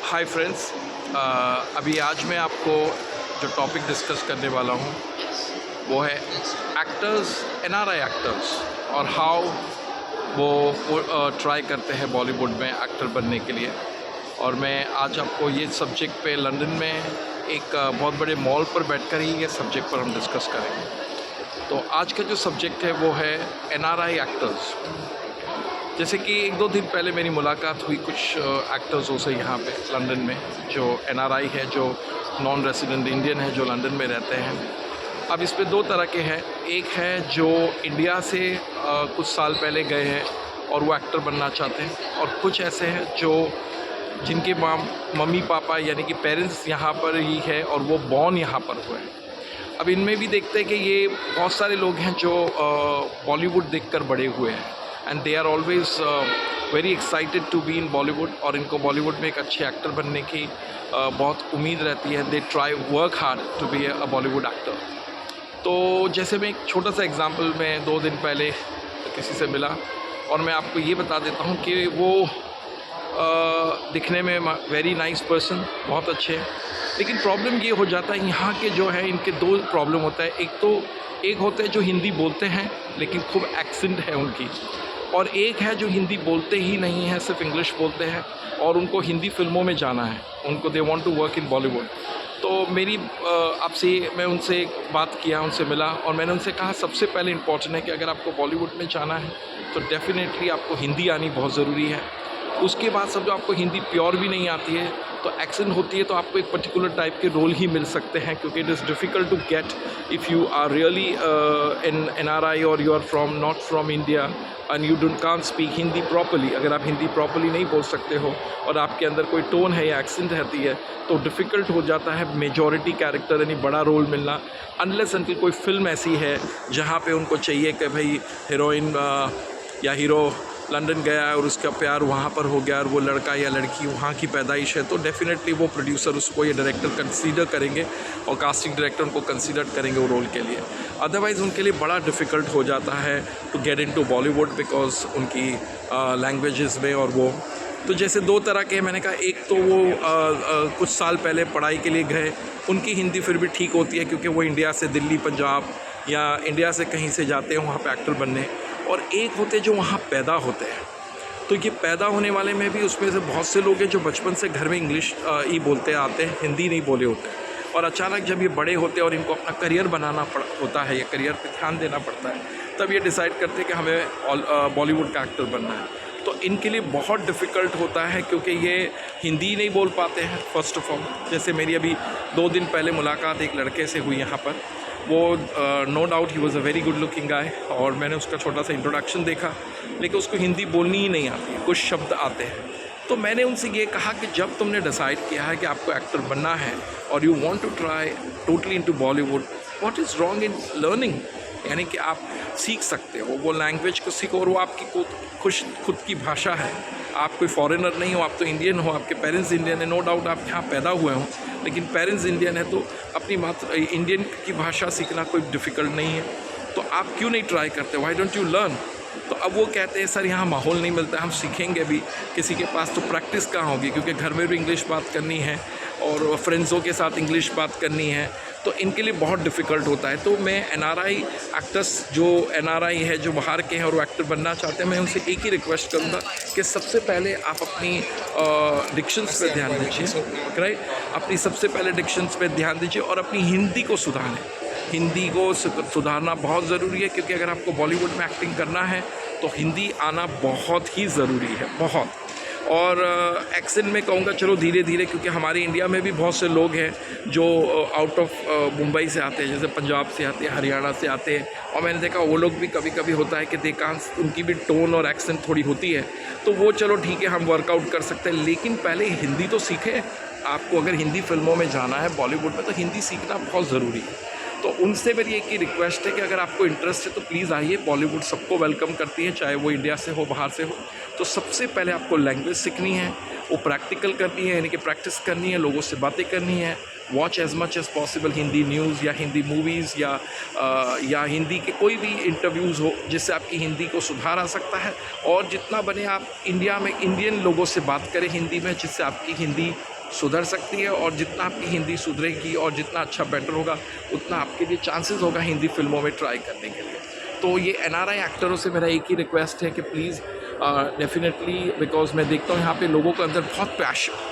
Hi friends. अभी आज मैं आपको जो टॉपिक डिस्कस करने वाला हूँ वो है एक्टर्स, एनआरआई एक्टर्स, और हाउ वो ट्राई करते हैं बॉलीवुड में एक्टर बनने के लिए। और मैं आज आपको ये सब्जेक्ट पे लंदन में एक बहुत बड़े मॉल पर बैठकर ही ये सब्जेक्ट पर हम डिस्कस करेंगे। तो आज का जो सब्जेक्ट है वो है एनआरआई एक्टर्स। जैसे कि 1-2 दिन पहले मेरी मुलाकात हुई कुछ एक्टर्सों से यहाँ पे लंदन में, जो एनआरआई है, जो नॉन रेसिडेंट इंडियन है, जो लंदन में रहते हैं। अब इस पे 2 तरह के हैं। एक है जो इंडिया से कुछ साल पहले गए हैं और वो एक्टर बनना चाहते हैं, और कुछ ऐसे हैं जो जिनके मम्मी पापा यानी कि पेरेंट्स यहाँ पर ही है और वो बॉर्न यहाँ पर हुए हैं। अब इनमें भी देखते हैं कि ये बहुत सारे लोग हैं जो बॉलीवुड देखकर बड़े हुए हैं, and they are always very excited to be in Bollywood, और इनको बॉलीवुड में एक अच्छे एक्टर बनने की बहुत उम्मीद रहती है। They try work hard to be a Bollywood actor. तो जैसे मैं एक छोटा सा एग्जांपल, मैं 2 दिन पहले किसी से मिला और मैं आपको ये बता देता हूँ कि वो दिखने में वेरी नाइस पर्सन, बहुत अच्छे हैं, लेकिन प्रॉब्लम ये हो जाता है यहाँ के जो है, इनके 2 प्रॉब्लम होता है। एक होते हैं जो हिंदी बोलते हैं लेकिन खूब एक्सेंट है उनकी, और एक है जो हिंदी बोलते ही नहीं है, सिर्फ इंग्लिश बोलते हैं और उनको हिंदी फिल्मों में जाना है, उनको they want to work in Bollywood. तो मेरी मैं उनसे बात किया, उनसे मिला, और मैंने उनसे कहा सबसे पहले इम्पॉर्टेंट है कि अगर आपको बॉलीवुड में जाना है तो डेफिनेटली आपको हिंदी आनी बहुत ज़रूरी है। उसके बाद सब जो आपको हिंदी प्योर भी नहीं आती है तो एक्सेंट होती है, तो आपको एक पर्टिकुलर टाइप के रोल ही मिल सकते हैं, क्योंकि it is difficult to get if you are really in NRI और you are not from India and you can't speak Hindi properly. अगर आप हिंदी प्रॉपरली नहीं बोल सकते हो और आपके अंदर कोई टोन है या एक्सेंट रहती है तो डिफ़िकल्ट हो जाता है मेजॉरिटी कैरेक्टर यानी बड़ा रोल मिलना, अनलेस अनटिल कोई फिल्म ऐसी है जहाँ पे उनको चाहिए कि भाई हीरोइन या हीरो लंदन गया है और उसका प्यार वहाँ पर हो गया और वो लड़का या लड़की वहाँ की पैदाइश है, तो डेफिनेटली वो प्रोड्यूसर उसको या डायरेक्टर कंसीडर करेंगे और कास्टिंग डायरेक्टर उनको कंसीडर करेंगे वो रोल के लिए। अदरवाइज़ उनके लिए बड़ा डिफ़िकल्ट हो जाता है to get into Bollywood because उनकी लैंग्वेजेस में। और वो तो जैसे 2 तरह के मैंने कहा, एक तो वो कुछ साल पहले पढ़ाई के लिए गए, उनकी हिंदी फिर भी ठीक होती है क्योंकि वो इंडिया से दिल्ली, पंजाब या इंडिया से कहीं से जाते हैं वहाँ पे एक्टर बनने, और एक होते जो वहाँ पैदा होते हैं। तो ये पैदा होने वाले में भी उसमें से बहुत से लोग हैं जो बचपन से घर में इंग्लिश ही बोलते आते हैं, हिंदी नहीं बोले होते, और अचानक जब ये बड़े होते हैं और इनको अपना करियर बनाना होता है या करियर पे ध्यान देना पड़ता है, तब ये डिसाइड करते हैं कि हमें बॉलीवुड का एक्टर बनना है। तो इनके लिए बहुत डिफ़िकल्ट होता है क्योंकि ये हिंदी नहीं बोल पाते हैं फ़र्स्ट ऑफ ऑल। जैसे मेरी अभी 2 दिन पहले मुलाकात एक लड़के से हुई यहाँ पर, वो नो डाउट ही was a very good looking guy, और मैंने उसका छोटा सा इंट्रोडक्शन देखा, लेकिन उसको हिंदी बोलनी ही नहीं आती, कुछ शब्द आते हैं। तो मैंने उनसे ये कहा कि जब तुमने डिसाइड किया है कि आपको एक्टर बनना है और you want to try totally into Bollywood, what is wrong in learning? यानी कि आप सीख सकते हो, वो लैंग्वेज को सीखो, और वो आपकी खुद की भाषा है। आप कोई फॉरेनर नहीं हो, आप तो इंडियन हो, आपके पेरेंट्स इंडियन है, नो डाउट आप यहाँ पैदा हुए हों, लेकिन पेरेंट्स इंडियन है, तो अपनी इंडियन की भाषा सीखना कोई डिफ़िकल्ट नहीं है। तो आप क्यों नहीं ट्राई करते? Why don't you learn? तो अब वो कहते हैं सर यहाँ माहौल नहीं मिलता, हम सीखेंगे भी किसी के पास, तो प्रैक्टिस कहाँ होगी, क्योंकि घर में भी इंग्लिश बात करनी है और फ्रेंड्सों के साथ इंग्लिश बात करनी है, तो इनके लिए बहुत डिफ़िकल्ट होता है। तो मैं एनआरआई एक्टर्स, जो एनआरआई है, जो बाहर के हैं और वो एक्टर बनना चाहते हैं, मैं उनसे एक ही रिक्वेस्ट करूँगा कि सबसे पहले आप अपनी डिक्शंस पे ध्यान दीजिए, राइट? अपनी सबसे पहले डिक्शंस पे ध्यान दीजिए और अपनी हिंदी को सुधारें। हिंदी को सुधारना बहुत ज़रूरी है, क्योंकि अगर आपको बॉलीवुड में एक्टिंग करना है तो हिंदी आना बहुत ही ज़रूरी है, बहुत। और एक्सेंट में कहूँगा चलो धीरे धीरे, क्योंकि हमारे इंडिया में भी बहुत से लोग हैं जो आउट ऑफ मुंबई से आते हैं, जैसे पंजाब से आते हैं, हरियाणा से आते हैं, और मैंने देखा वो लोग भी कभी कभी होता है कि उनकी भी टोन और एक्सेंट थोड़ी होती है, तो वो चलो ठीक है, हम वर्कआउट कर सकते हैं, लेकिन पहले हिंदी तो सीखें। आपको अगर हिंदी फिल्मों में जाना है बॉलीवुड में, तो हिंदी सीखना बहुत ज़रूरी है। तो उनसे मेरी एक ही रिक्वेस्ट है कि अगर आपको इंटरेस्ट है तो प्लीज़ आइए, बॉलीवुड सबको वेलकम करती है, चाहे वो इंडिया से हो, बाहर से हो। तो सबसे पहले आपको लैंग्वेज सीखनी है, वो प्रैक्टिकल करनी है, यानी कि प्रैक्टिस करनी है, लोगों से बातें करनी है, watch as much as possible Hindi news या हिंदी मूवीज़ या हिंदी के कोई भी इंटरव्यूज़ हो जिससे आपकी हिंदी को सुधार आ सकता है। और जितना बने आप इंडिया में इंडियन लोगों से बात करें हिंदी में, जिससे आपकी हिंदी सुधर सकती है। और जितना आपकी हिंदी सुधरेगी और जितना अच्छा बेटर होगा, उतना आपके लिए चांसेस होगा हिंदी फिल्मों में ट्राई करने के लिए। तो ये एनआरआई एक्टरों से मेरा एक ही रिक्वेस्ट है कि प्लीज़ डेफिनेटली, बिकॉज मैं देखता हूँ यहाँ पे लोगों के अंदर बहुत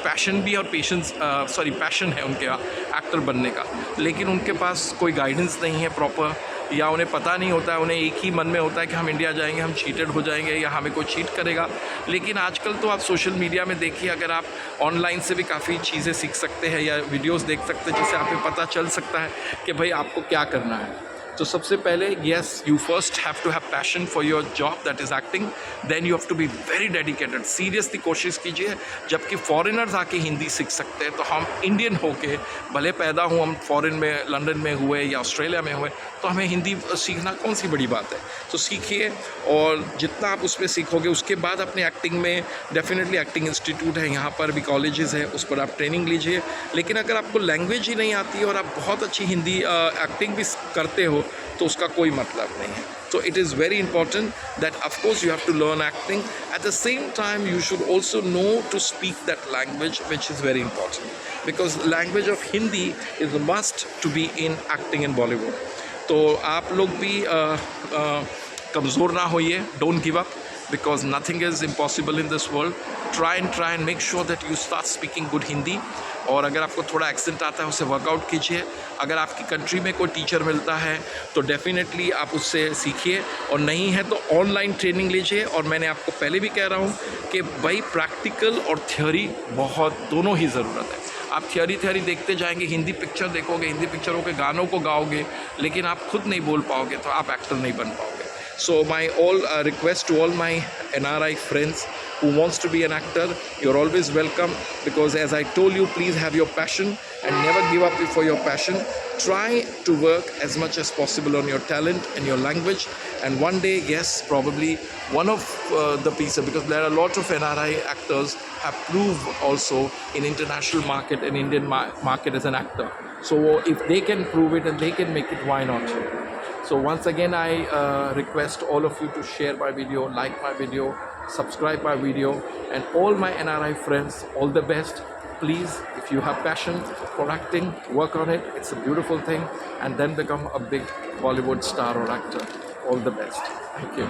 पैशन भी और पैशन है उनके एक्टर बनने का, लेकिन उनके पास कोई गाइडेंस नहीं है प्रॉपर, या उन्हें पता नहीं होता है, उन्हें एक ही मन में होता है कि हम इंडिया जाएंगे, हम चीटेड हो जाएंगे या हमें कोई चीट करेगा। लेकिन आजकल तो आप सोशल मीडिया में देखिए, अगर आप ऑनलाइन से भी काफ़ी चीज़ें सीख सकते हैं या वीडियोस देख सकते हैं जिससे आपको पता चल सकता है कि भाई आपको क्या करना है। तो सबसे पहले yes, you first have to have passion for your job that is acting, then you have to be very dedicated. Seriously कोशिश कीजिए। जबकि फॉरेनर्स आके हिंदी सीख सकते हैं, तो हम इंडियन होके भले पैदा हुए हम फॉरेन में, लंदन में हुए या ऑस्ट्रेलिया में हुए, तो हमें हिंदी सीखना कौन सी बड़ी बात है। तो सीखिए, और जितना आप उसमें सीखोगे उसके बाद अपने एक्टिंग में डेफिनेटली एक्टिंग इंस्टीट्यूट है, यहाँ पर भी कॉलेजेस है, उस पर आप ट्रेनिंग लीजिए। लेकिन अगर आपको लैंग्वेज ही नहीं आती है और आप बहुत अच्छी हिंदी एक्टिंग भी करते हो, तो उसका कोई मतलब नहीं है। So it is very important that of course you have to learn acting. At the same time you should also know to speak that language, which is very important, because language of Hindi is a must to be in acting in Bollywood. तो आप लोग भी कमज़ोर ना होइए, don't give up, because nothing is impossible in this world. Try and make sure that you start speaking good Hindi. और अगर आपको थोड़ा एक्सेंट आता है उसे वर्कआउट कीजिए। अगर आपकी कंट्री में कोई टीचर मिलता है तो डेफिनेटली आप उससे सीखिए, और नहीं है तो ऑनलाइन ट्रेनिंग लीजिए। और मैंने आपको पहले भी कह रहा हूँ कि भाई प्रैक्टिकल और थ्योरी बहुत दोनों ही ज़रूरत है। आप थ्योरी देखते जाएंगे, हिंदी पिक्चर देखोगे, हिंदी पिक्चरों के गानों को गाओगे, लेकिन आप खुद नहीं बोल पाओगे तो आप एक्टर नहीं बन पाओगे। So my request to all my NRI friends who wants to be an actor, you're always welcome, because as I told you, please have your passion and never give up for your passion. Try to work as much as possible on your talent and your language, and one day, yes, probably one of the pieces, because there are a lot of NRI actors have proved also in international market and Indian market as an actor. So if they can prove it and they can make it, why not? So once again, I request all of you to share my video, like my video, subscribe my video, and all my NRI friends, all the best. Please, if you have passion for acting, work on it. It's a beautiful thing, and then become a big Bollywood star or actor. All the best. Thank you.